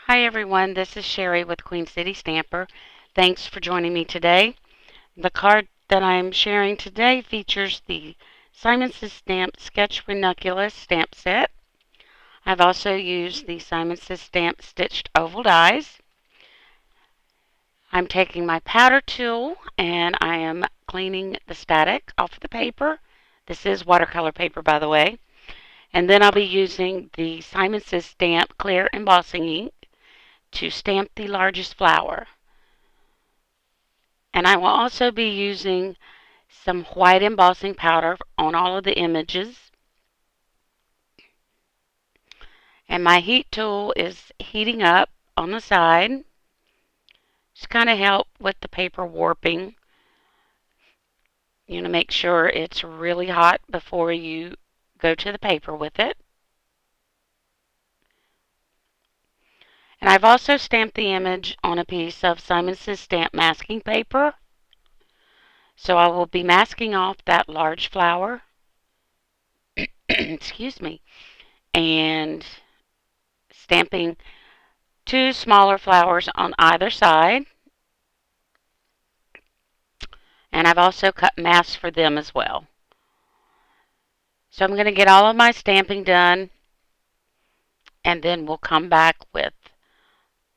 Hi everyone, this is Sherry with Queen City Stamper. Thanks for joining me today. The card that I'm sharing today features the Simon Says Stamp Sketch Ranunculus stamp set. I've also used the Simon Says Stamp Stitched Oval Dies. I'm taking my powder tool and I am cleaning the static off the paper. This is watercolor paper, by the way. And then I'll be using the Simon Says Stamp Clear Embossing Ink to stamp the largest flower. And I will also be using some white embossing powder on all of the images. And my heat tool is heating up on the side. Just kind of help with the paper warping. You want to make sure it's really hot before you go to the paper with it. And I've also stamped the image on a piece of Simon Says Stamp masking paper. So I will be masking off that large flower. Excuse me. And stamping two smaller flowers on either side. And I've also cut masks for them as well. So I'm going to get all of my stamping done, and then we'll come back with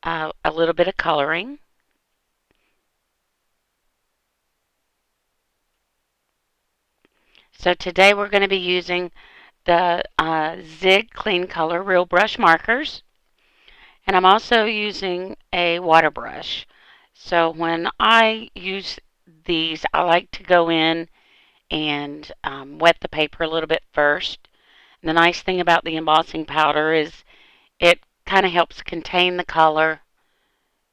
a little bit of coloring. So today we're going to be using the Zig Clean Color Real Brush Markers, and I'm also using a water brush. So when I use these, I like to go in and wet the paper a little bit first. And the nice thing about the embossing powder is it kind of helps contain the color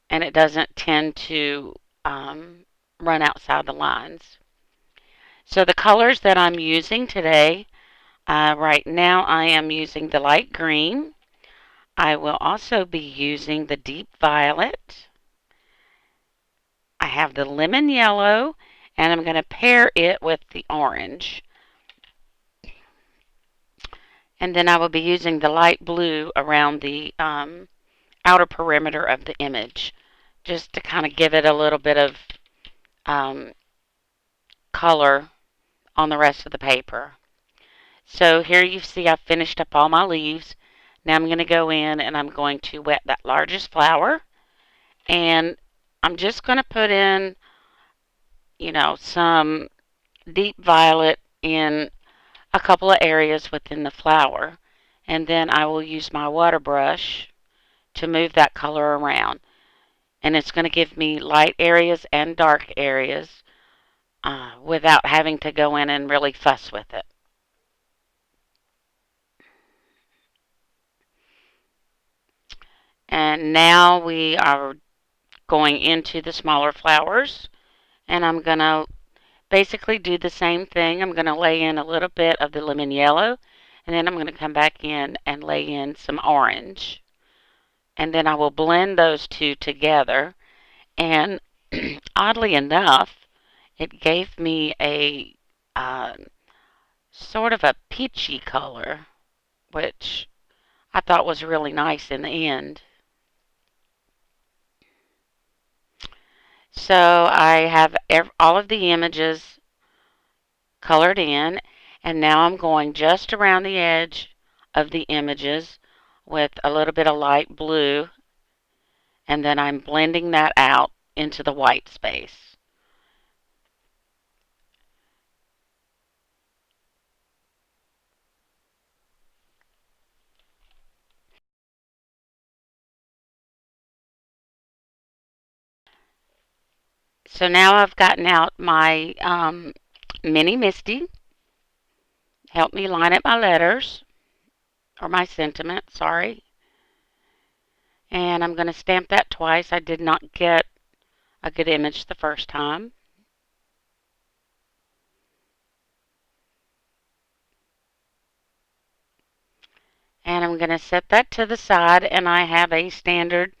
and it doesn't tend to run outside the lines. So the colors that I'm using today, right now I am using the light green. I will also be using the deep violet. I have the lemon yellow, and I'm going to pair it with the orange. And then I will be using the light blue around the outer perimeter of the image, just to kind of give it a little bit of um, color on the rest of the paper. So here you see I've finished up all my leaves. Now I'm going to go in and I'm going to wet that largest flower. And I'm just going to put in, some deep violet in a couple of areas within the flower. And then I will use my water brush to move that color around. And it's going to give me light areas and dark areas without having to go in and really fuss with it. And now we are going into the smaller flowers. And I'm going to basically do the same thing. I'm going to lay in a little bit of the lemon yellow. And then I'm going to come back in and lay in some orange. And then I will blend those two together. And oddly enough, it gave me a sort of a peachy color, which I thought was really nice in the end. So I have all of the images colored in, and now I'm going just around the edge of the images with a little bit of light blue, and then I'm blending that out into the white space. So now I've gotten out my mini Misty. Help me line up my letters, or my sentiment, sorry. And I'm going to stamp that twice. I did not get a good image the first time. And I'm going to set that to the side, and I have a standard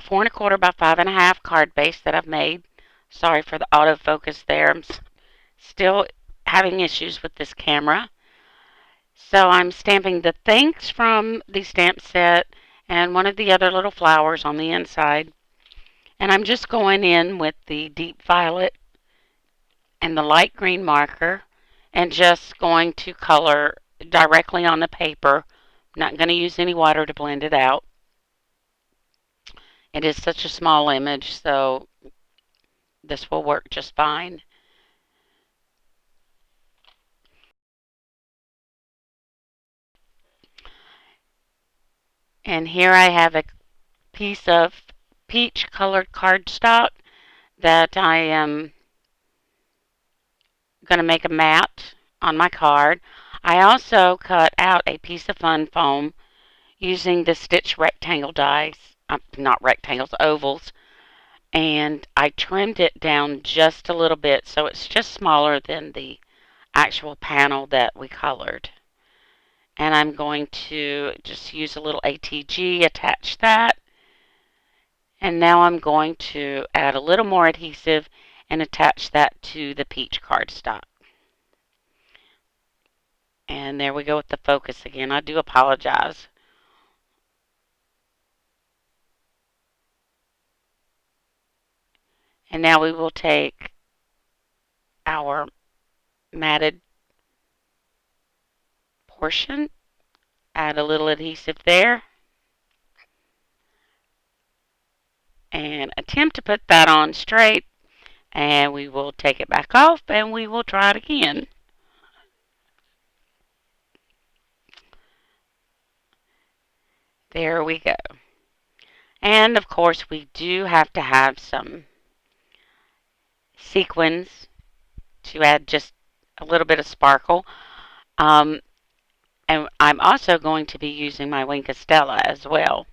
4 1/4 by 5 1/2 card base that I've made. Sorry for the autofocus there. I'm still having issues with this camera. So I'm stamping the thanks from the stamp set, and one of the other little flowers on the inside. And I'm just going in with the deep violet and the light green marker and just going to color directly on the paper. I'm not going to use any water to blend it out. It is such a small image, so this will work just fine. And here I have a piece of peach colored cardstock that I am going to make a mat on my card. I also cut out a piece of fun foam using the stitch rectangle dies, not rectangles, ovals, and I trimmed it down just a little bit so it's just smaller than the actual panel that we colored. And I'm going to just use a little ATG, attach that, and now I'm going to add a little more adhesive and attach that to the peach cardstock. And there we go with the focus again. I do apologize. And now we will take our matted portion, add a little adhesive there, and attempt to put that on straight. And we will take it back off and we will try it again. There we go. And of course, we do have to have some sequins to add just a little bit of sparkle. Um, and I'm also going to be using my Wink of Stella as well.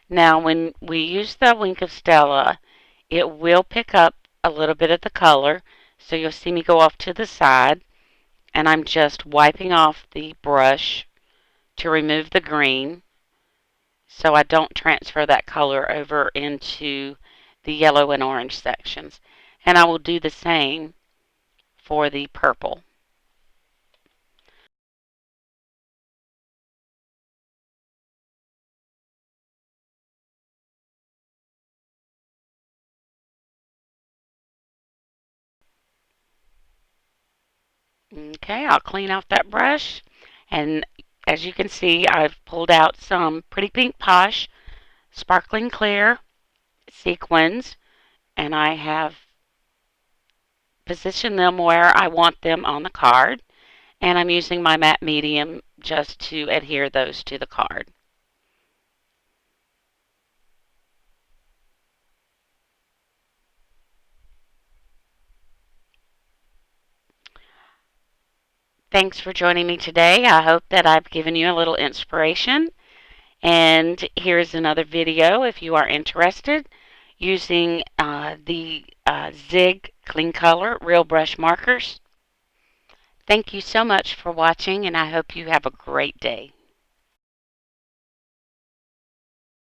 Now, when we use the Wink of Stella, it will pick up a little bit of the color. So you'll see me go off to the side, and I'm just wiping off the brush to remove the green so I don't transfer that color over into the yellow and orange sections. And I will do the same for the purple. Okay, I'll clean off that brush. And as you can see, I've pulled out some Pretty Pink Posh Sparkling Clear sequins, and I have positioned them where I want them on the card. And I'm using my matte medium just to adhere those to the card. Thanks for joining me today. I hope that I've given you a little inspiration. And here's another video if you are interested using the Zig Clean Color Real Brush Markers. Thank you so much for watching, and I hope you have a great day.